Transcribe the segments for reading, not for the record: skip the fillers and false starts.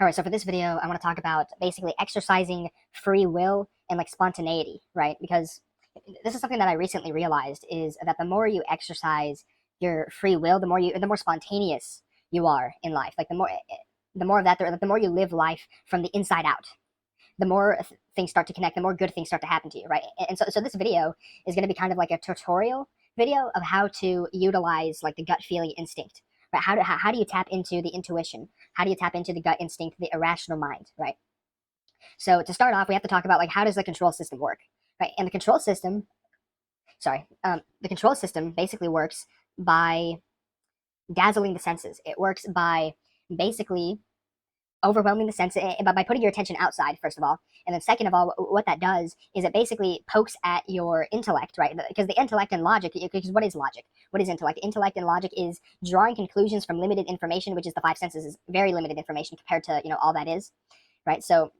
All right, so for this video, I want to talk about basically exercising free will and like spontaneity, right? Because this is something that I recently realized is that the more you exercise your free will, the more spontaneous you are in life. Like the more of that, the more you live life from the inside out, the more things start to connect, the more good things start to happen to you, right? And so this video is going to be kind of like a tutorial video of how to utilize like the gut feeling instinct, right? How do you tap into the intuition? How do you tap into the gut instinct, the irrational mind, right? So to start off, we have to talk about like how does the control system work, right? And the control system basically works by dazzling the senses. It works by basically overwhelming the sense by putting your attention outside, first of all. And then second of all, what that does is it basically pokes at your intellect, right? Because the intellect and logic, because what is logic? What is intellect? Intellect and logic is drawing conclusions from limited information, which is the five senses, is very limited information compared to, all that is, right? So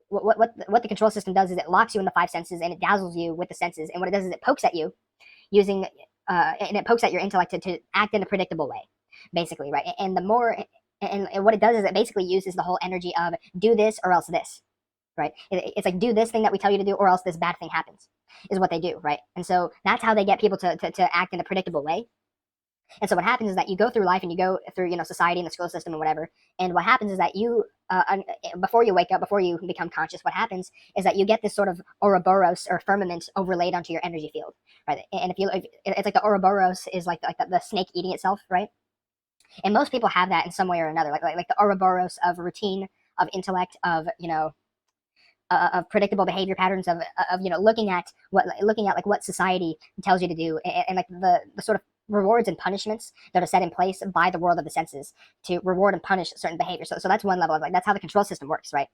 what the control system does is it locks you in the five senses and it dazzles you with the senses. And what it does is it pokes at you using, and it pokes at your intellect to act in a predictable way, basically, right? And the more and what it does is it basically uses the whole energy of do this or else this, right? It's like do this thing that we tell you to do or else this bad thing happens, is what they do, right? And so that's how they get people to act in a predictable way. And so what happens is that you go through life and you go through, society and the school system and whatever. And what happens is that before you wake up, before you become conscious, what happens is that you get this sort of Ouroboros or firmament overlaid onto your energy field, right? And if it's like the Ouroboros is like the snake eating itself, right? And most people have that in some way or another, like the Ouroboros of routine, of intellect, of predictable behavior patterns, of looking at like what society tells you to do, and like the sort of rewards and punishments that are set in place by the world of the senses to reward and punish certain behavior. So that's one level of like that's how the control system works, right?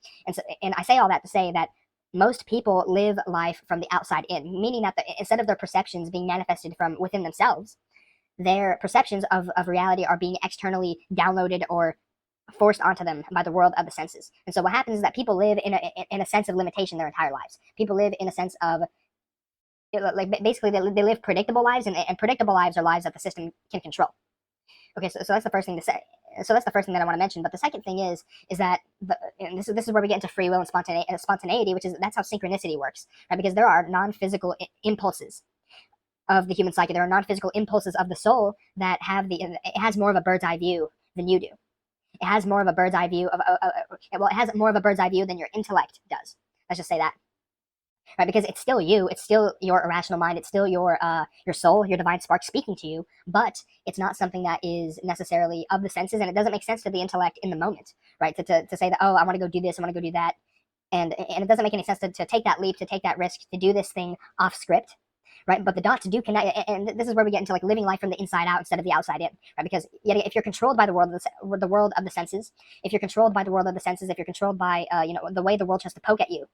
And I say all that to say that most people live life from the outside in, meaning that instead of their perceptions being manifested from within themselves, their perceptions of reality are being externally downloaded or forced onto them by the world of the senses. And so what happens is that people live in a sense of limitation their entire lives. People live in a sense of like basically they live predictable lives, and predictable lives are lives that the system can control. Okay, so that's the first thing to say. So that's the first thing that I want to mention. But the second thing is that and this is where we get into free will and spontaneity, which is that's how synchronicity works, right? Because there are non-physical impulses of the human psyche. There are non-physical impulses of the soul that it has more of a bird's eye view than you do. It has more of a bird's eye view it has more of a bird's eye view than your intellect does. Let's just say that, right? Because it's still you, it's still your irrational mind, it's still your soul, your divine spark speaking to you, but it's not something that is necessarily of the senses, and it doesn't make sense to the intellect in the moment, right? To say that, oh, I want to go do this, I want to go do that, and it doesn't make any sense to take that leap, to take that risk, to do this thing off script, right? But the dots do connect, and this is where we get into like living life from the inside out instead of the outside in, right? Because yet, if you're controlled by the world of the senses, if you're controlled by the world of the senses, if you're controlled by the way the world tries to poke at you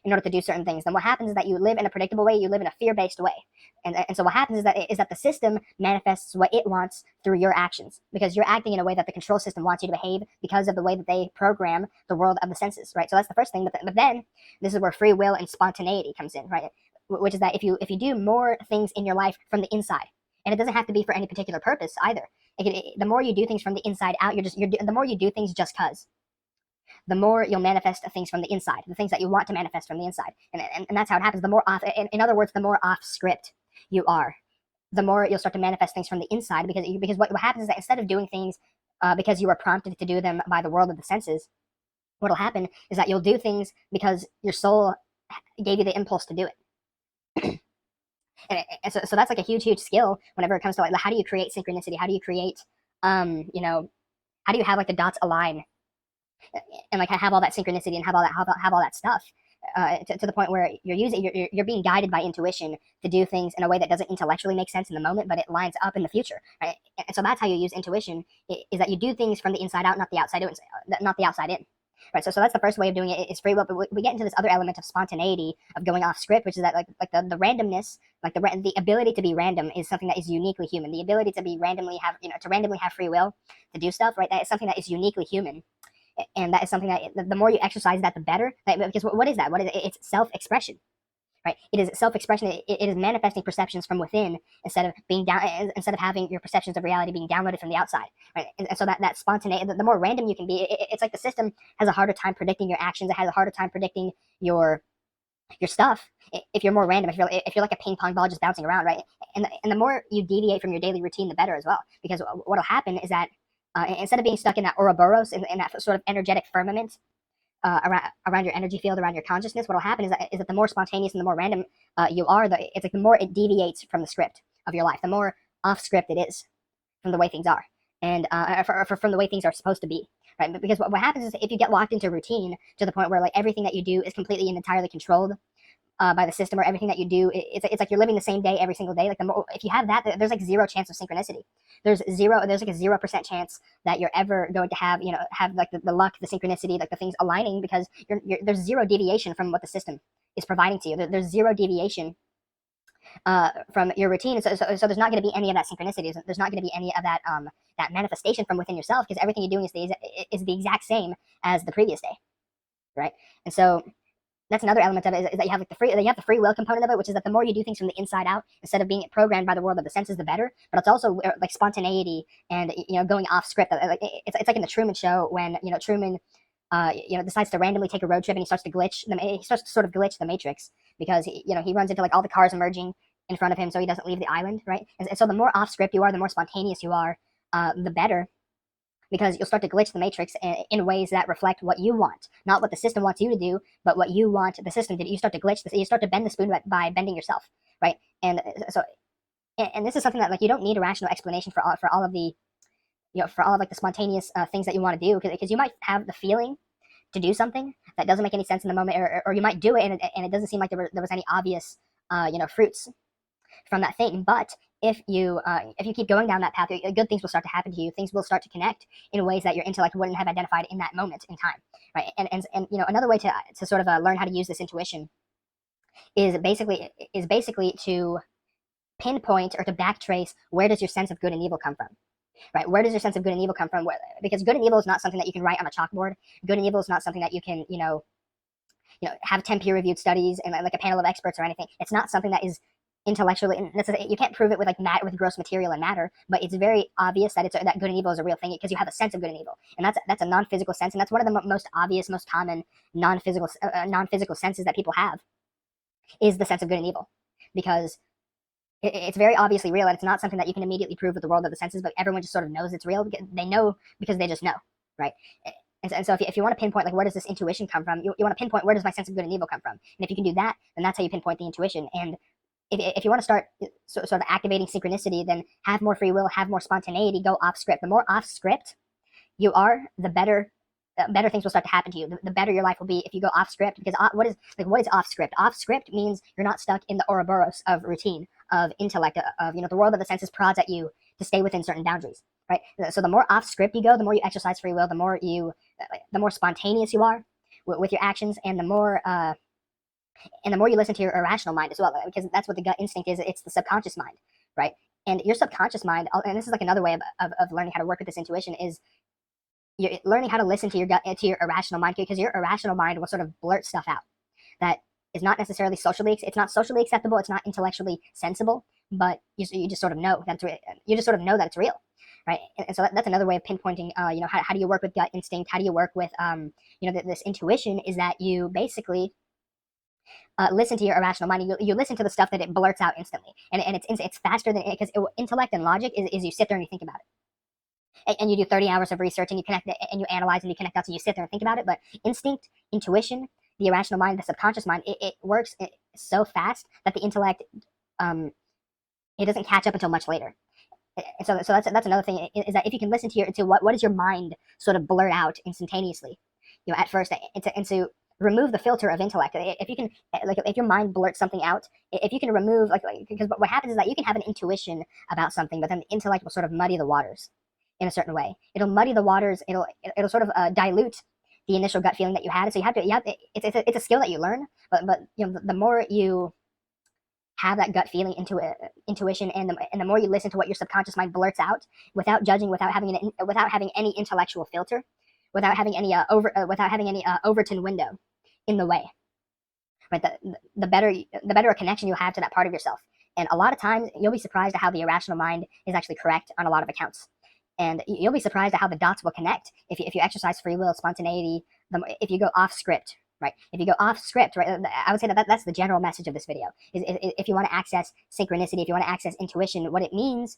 in order to do certain things, then what happens is that you live in a predictable way, you live in a fear-based way, and so what happens is that the system manifests what it wants through your actions, because you're acting in a way that the control system wants you to behave because of the way that they program the world of the senses, right? So that's the first thing, but then this is where free will and spontaneity comes in, right? Which is that if you do more things in your life from the inside, and it doesn't have to be for any particular purpose either. The more you do things from the inside out, the more you do things just cause, the more you'll manifest things from the inside, the things that you want to manifest from the inside, and that's how it happens. The more off, in other words, the more off script you are, the more you'll start to manifest things from the inside, because what happens is that instead of doing things because you were prompted to do them by the world of the senses, what'll happen is that you'll do things because your soul gave you the impulse to do it. And so that's like a huge skill whenever it comes to like how do you create synchronicity, how do you create how do you have like the dots align and like have all that synchronicity and have all that stuff to the point where you're being guided by intuition to do things in a way that doesn't intellectually make sense in the moment, but it lines up in the future, right? And so that's how you use intuition, is that you do things from the inside out, not the outside in. Right, so that's the first way of doing it is free will, but we get into this other element of spontaneity, of going off script, which is that like the randomness, like the ability to be random is something that is uniquely human. The ability to be randomly have free will to do stuff, right? That is something that is uniquely human, and that is something that the more you exercise that, the better. Because what is that? What is it? It's self-expression, right? It is self-expression. It is manifesting perceptions from within instead of having your perceptions of reality being downloaded from the outside, right? And so that spontaneity, the more random you can be, it's like the system has a harder time predicting your actions. It has a harder time predicting your stuff if you're more random, if you're like a ping pong ball just bouncing around, right? And the more you deviate from your daily routine, the better as well, because what'll happen is that instead of being stuck in that Ouroboros, in that sort of energetic firmament around your energy field, around your consciousness, what'll happen is that the more spontaneous and the more random you are, it's like the more it deviates from the script of your life, the more off script it is from the way things are, and from the way things are supposed to be, right? Because what happens is if you get locked into routine to the point where like everything that you do is completely and entirely controlled by the system, or everything that you do, it's like you're living the same day every single day. Like if you have that, there's like zero chance of synchronicity. There's like a 0% chance that you're ever going to have like the luck, the synchronicity, like the things aligning, because there's zero deviation from what the system is providing to you. There's zero deviation from your routine. So there's not going to be any of that synchronicity. There's not going to be any of that that manifestation from within yourself, because everything you're doing is the exact same as the previous day, right? And so that's another element of it, is that you have like the free will component of it, which is that the more you do things from the inside out instead of being programmed by the world of the senses, the better. But it's also like spontaneity and going off script. Like it's like in the Truman Show when Truman decides to randomly take a road trip, and he starts to sort of glitch the matrix, because he runs into like all the cars emerging in front of him, so he doesn't leave the island, right? And so the more off script you are, the more spontaneous you are, the better, because you'll start to glitch the matrix in ways that reflect what you want, not what the system wants you to do, but what you want the system to do. You start to glitch this. You start to bend the spoon by bending yourself, right? And so, and this is something that like you don't need a rational explanation for all of the like the spontaneous things that you want to do, because you might have the feeling to do something that doesn't make any sense in the moment, or you might do it and it doesn't seem like there was any obvious fruits from that thing. But if you keep going down that path, good things will start to happen to you. Things will start to connect in ways that your intellect wouldn't have identified in that moment in time, right? And another way to sort of learn how to use this intuition is basically to pinpoint or to backtrace, where does your sense of good and evil come from, right? Where does your sense of good and evil come from? Because good and evil is not something that you can write on a chalkboard. Good and evil is not something that you can have 10 peer-reviewed studies and like a panel of experts or anything. It's not something that is intellectually, you can't prove it with with gross material and matter, but it's very obvious that that good and evil is a real thing, because you have a sense of good and evil, and that's a non-physical sense, and that's one of the most obvious, most common non-physical senses that people have, is the sense of good and evil, because it's very obviously real, and it's not something that you can immediately prove with the world of the senses, but everyone just sort of knows it's real. Because they know, because they just know, right? And so if you want to pinpoint, like, where does this intuition come from, you want to pinpoint, where does my sense of good and evil come from, and if you can do that, then that's how you pinpoint the intuition. And if you want to start sort of activating synchronicity, then have more free will, have more spontaneity, go off script. The more off script you are, the better things will start to happen to you. The better your life will be if you go off script. Because what is off script? Off script means you're not stuck in the Ouroboros of routine, of intellect, of the world of the senses prods at you to stay within certain boundaries, right? So the more off script you go, the more you exercise free will, the more spontaneous you are with your actions, and the more you listen to your irrational mind as well, because that's what the gut instinct is. It's the subconscious mind, right? And your subconscious mind, and this is like another way of learning how to work with this intuition, is you're learning how to listen to your gut, to your irrational mind, because your irrational mind will sort of blurt stuff out that is not necessarily it's not socially acceptable, it's not intellectually sensible, but you just sort of know that it's real, right? And so that's another way of pinpointing, how do you work with gut instinct? How do you work with, this intuition? Is that you basically listen to your irrational mind. You listen to the stuff that it blurts out instantly, and it's faster than, because intellect and logic is you sit there and you think about it, and you do 30 hours of research, and you connect it, and you analyze, and you connect dots, and you sit there and think about it. But instinct, intuition, the irrational mind, the subconscious mind, it works so fast that the intellect it doesn't catch up until much later. And so that's another thing, is that if you can listen to what does your mind sort of blurt out instantaneously, at first, and to remove the filter of intellect. If you can, if your mind blurts something out, if you can remove, because what happens is that you can have an intuition about something, but then the intellect will sort of muddy the waters in a certain way. It'll muddy the waters. It'll sort of dilute the initial gut feeling that you had. So it's a skill that you learn, but the more you have that gut feeling, intuition, and the more you listen to what your subconscious mind blurts out, without judging, without having any intellectual filter, without having any Overton window in the way, right? The better a connection you have to that part of yourself. And a lot of times, you'll be surprised at how the irrational mind is actually correct on a lot of accounts. And you'll be surprised at how the dots will connect if you exercise free will, spontaneity, if you go off script, right? If you go off script, right? I would say that's the general message of this video. Is if you want to access synchronicity, if you want to access intuition, what it means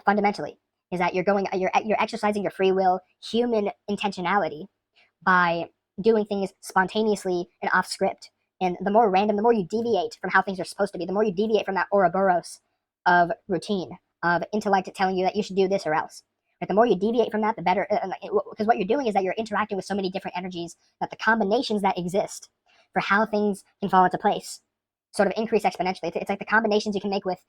fundamentally is that you're exercising your free will, human intentionality by doing things spontaneously and off script. And the more random, the more you deviate from how things are supposed to be, the more you deviate from that Ouroboros of routine, of intellect telling you that you should do this or else. Right? The more you deviate from that, the better. Because what you're doing is that you're interacting with so many different energies that the combinations that exist for how things can fall into place sort of increase exponentially. It's like the combinations you can make with,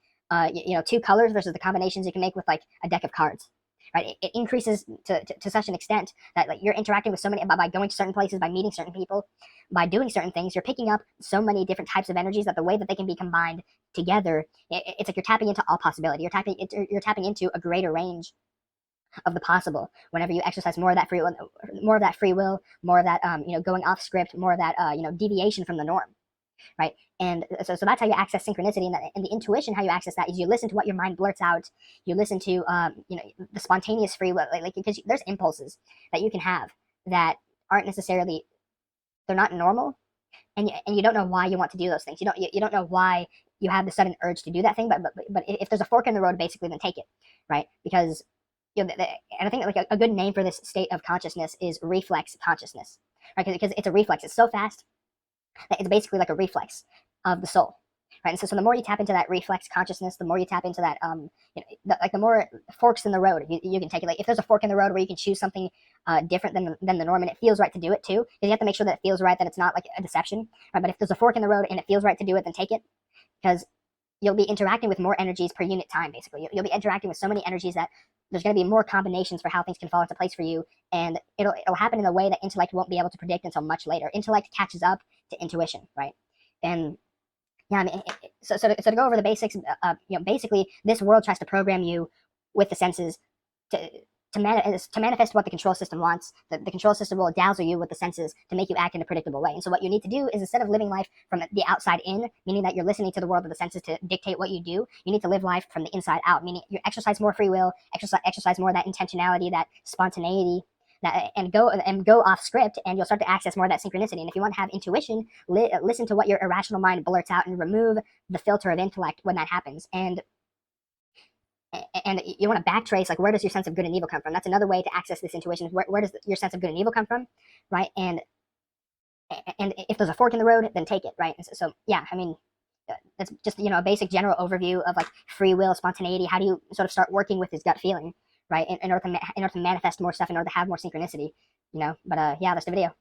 two colors versus the combinations you can make with like a deck of cards. Right? It increases to such an extent that like you're interacting with so many by going to certain places, by meeting certain people, by doing certain things. You're picking up so many different types of energies that the way that they can be combined together, it's like you're tapping into all possibility. You're tapping into a greater range of the possible whenever you exercise more of that free will, more of that going off script, more of that deviation from the norm. Right? And so that's how you access synchronicity, and the intuition, how you access that is you listen to what your mind blurts out. You listen to the spontaneous free will, like because there's impulses that you can have that aren't necessarily, they're not normal, and you don't know why you want to do those things. You don't know why you have the sudden urge to do that thing, but if there's a fork in the road, basically, then take it, right? Because and I think like a good name for this state of consciousness is reflex consciousness, right? Because it's a reflex. It's so fast that it's basically like a reflex of the soul, right? And so the more you tap into that reflex consciousness, the more you tap into that, the more forks in the road you can take it. Like if there's a fork in the road where you can choose something different than the norm, and it feels right to do it too, because you have to make sure that it feels right, that it's not like a deception, right? But if there's a fork in the road and it feels right to do it, then take it, because you'll be interacting with more energies per unit time. Basically, you'll be interacting with so many energies that there's going to be more combinations for how things can fall into place for you, and it'll happen in a way that intellect won't be able to predict until much later. Intellect catches up to intuition, right? And yeah, I mean, so to go over the basics, basically, this world tries to program you with the senses to manifest what the control system wants. The control system will dazzle you with the senses to make you act in a predictable way. And so what you need to do is, instead of living life from the outside in, meaning that you're listening to the world of the senses to dictate what you do, you need to live life from the inside out, meaning you exercise more free will, exercise more of that intentionality, that spontaneity, and go off script, and you'll start to access more of that synchronicity. And if you want to have intuition, listen to what your irrational mind blurts out and remove the filter of intellect when that happens. And you want to backtrace, like, where does your sense of good and evil come from? That's another way to access this intuition. Where does your sense of good and evil come from, right? And if there's a fork in the road, then take it, right? And so yeah, I mean, that's just a basic general overview of like free will, spontaneity. How do you sort of start working with this gut feeling, right? In order to manifest more stuff, in order to have more synchronicity, But yeah, that's the video.